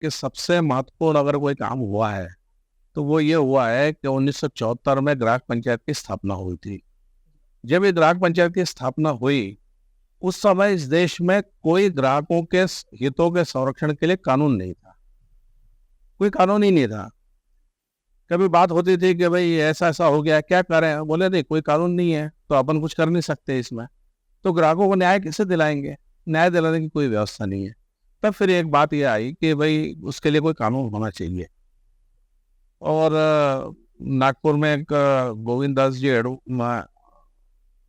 कि सबसे महत्वपूर्ण अगर कोई काम हुआ है तो वो ये हुआ है कि 1974 में ग्राहक पंचायत की स्थापना हुई थी। जब ये ग्राहक पंचायत की स्थापना हुई, उस समय इस देश में कोई ग्राहकों के हितों के संरक्षण के लिए कानून नहीं था। कोई कानून ही नहीं था। कभी बात होती थी कि भाई ऐसा ऐसा हो गया, क्या करें? बोले नहीं, कोई कानून नहीं है तो अपन कुछ कर नहीं सकते इसमें। तो ग्राहकों को न्याय कैसे दिलाएंगे? न्याय दिलाने की कोई व्यवस्था नहीं है। तब फिर एक बात ये आई कि भाई उसके लिए कोई कानून होना चाहिए। और नागपुर में एक गोविंद दास जी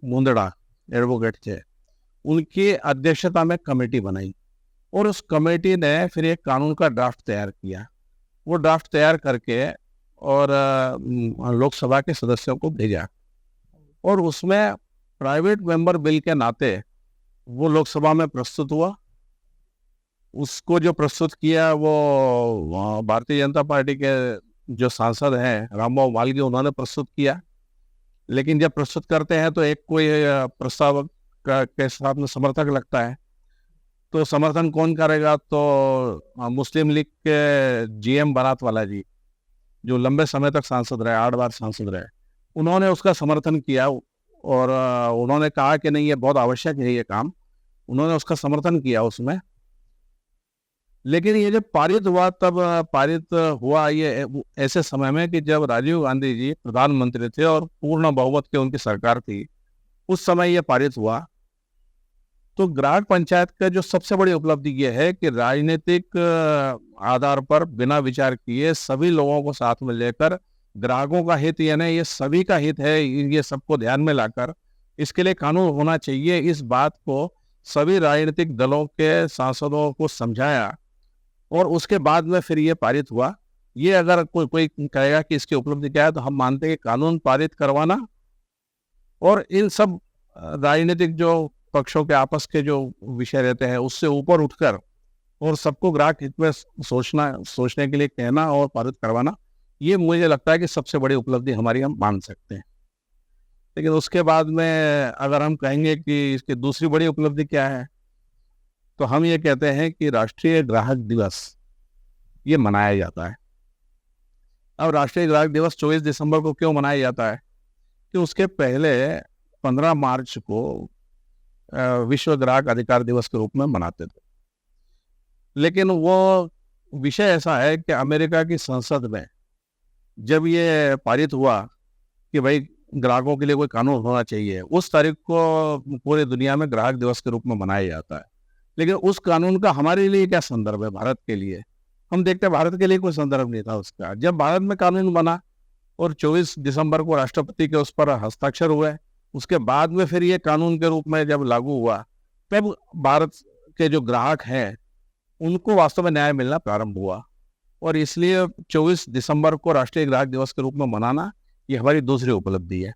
मुंदड़ा एडवोकेट थे, उनकी अध्यक्षता में कमेटी बनाई और उस कमेटी ने फिर एक कानून का ड्राफ्ट तैयार किया। वो ड्राफ्ट तैयार करके और लोकसभा के सदस्यों को भेजा और उसमें प्राइवेट मेंबर बिल के नाते वो लोकसभा में प्रस्तुत हुआ। उसको जो प्रस्तुत किया वो भारतीय जनता पार्टी के जो सांसद हैं रामबाबू मालवीय, उन्होंने प्रस्तुत किया। लेकिन जब प्रस्तुत करते हैं तो एक कोई प्रस्ताव के साथ में समर्थक लगता है, तो समर्थन कौन करेगा? तो मुस्लिम लीग के जीएम बारात वाला जी, जो लंबे समय तक सांसद रहे, 8 बार सांसद रहे, उन्होंने उसका समर्थन किया और उन्होंने कहा कि नहीं, ये बहुत आवश्यक है ये काम। उन्होंने उसका समर्थन किया उसमें। लेकिन ये जब पारित हुआ, तब पारित हुआ ये ऐसे समय में कि जब राजीव गांधी जी प्रधानमंत्री थे और पूर्ण बहुमत की उनकी सरकार थी, उस समय ये पारित हुआ। तो ग्राहक पंचायत का जो सबसे बड़ी उपलब्धि ये है कि राजनीतिक आधार पर बिना विचार किए सभी लोगों को साथ में लेकर, ग्राहकों का हित ये नहीं, ये सभी का हित है, ये सबको ध्यान में लाकर इसके लिए कानून होना चाहिए, इस बात को सभी राजनीतिक दलों के सांसदों को समझाया और उसके बाद में फिर ये पारित हुआ। ये अगर कोई कहेगा कि इसकी उपलब्धि क्या है, तो हम मानते हैं कि कानून पारित करवाना और इन सब राजनीतिक जो पक्षों के आपस के जो विषय रहते हैं उससे ऊपर उठकर और सबको ग्राहक हित में सोचने के लिए कहना और पारित करवाना, ये मुझे लगता है कि सबसे बड़ी उपलब्धि हमारी हम मान सकते हैं। लेकिन उसके बाद में अगर हम कहेंगे कि इसकी दूसरी बड़ी उपलब्धि क्या है, तो हम ये कहते हैं कि राष्ट्रीय ग्राहक दिवस ये मनाया जाता है। अब राष्ट्रीय ग्राहक दिवस 24 दिसंबर को क्यों मनाया जाता है? कि उसके पहले 15 मार्च को विश्व ग्राहक अधिकार दिवस के रूप में मनाते थे। लेकिन वो विषय ऐसा है कि अमेरिका की संसद में जब ये पारित हुआ कि भाई ग्राहकों के लिए कोई कानून होना चाहिए, उस तारीख को पूरी दुनिया में ग्राहक दिवस के रूप में मनाया जाता है। लेकिन उस कानून का हमारे लिए क्या संदर्भ है? भारत के लिए हम देखते हैं भारत के लिए कोई संदर्भ नहीं था उसका। जब भारत में कानून बना और 24 दिसंबर को राष्ट्रपति के उस पर हस्ताक्षर हुए, उसके बाद में फिर ये कानून के रूप में जब लागू हुआ, तब भारत के जो ग्राहक हैं उनको वास्तव में न्याय मिलना प्रारंभ हुआ। और इसलिए 24 दिसंबर को राष्ट्रीय ग्राहक दिवस के रूप में मनाना ये हमारी दूसरी उपलब्धि है।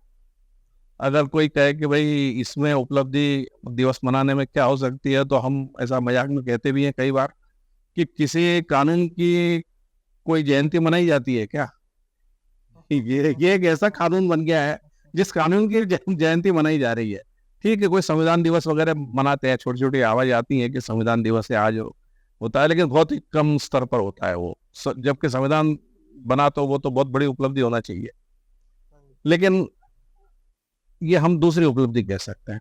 अगर कोई कहे कि भाई इसमें उपलब्धि दिवस मनाने में क्या हो सकती है, तो हम ऐसा मजाक में कहते भी हैं कई बार कि किसी कानून की कोई जयंती मनाई जाती है क्या? ये एक ऐसा कानून बन गया है जिस कानून की जयंती मनाई जा रही है। ठीक है, कोई संविधान दिवस वगैरह मनाते हैं, छोटी छोटी आवाज आती है कि संविधान दिवस है आज होता है, लेकिन बहुत ही कम स्तर पर होता है वो। जबकि संविधान बना तो वो तो बहुत बड़ी उपलब्धि होना चाहिए। लेकिन ये हम दूसरी उपलब्धि कह सकते हैं।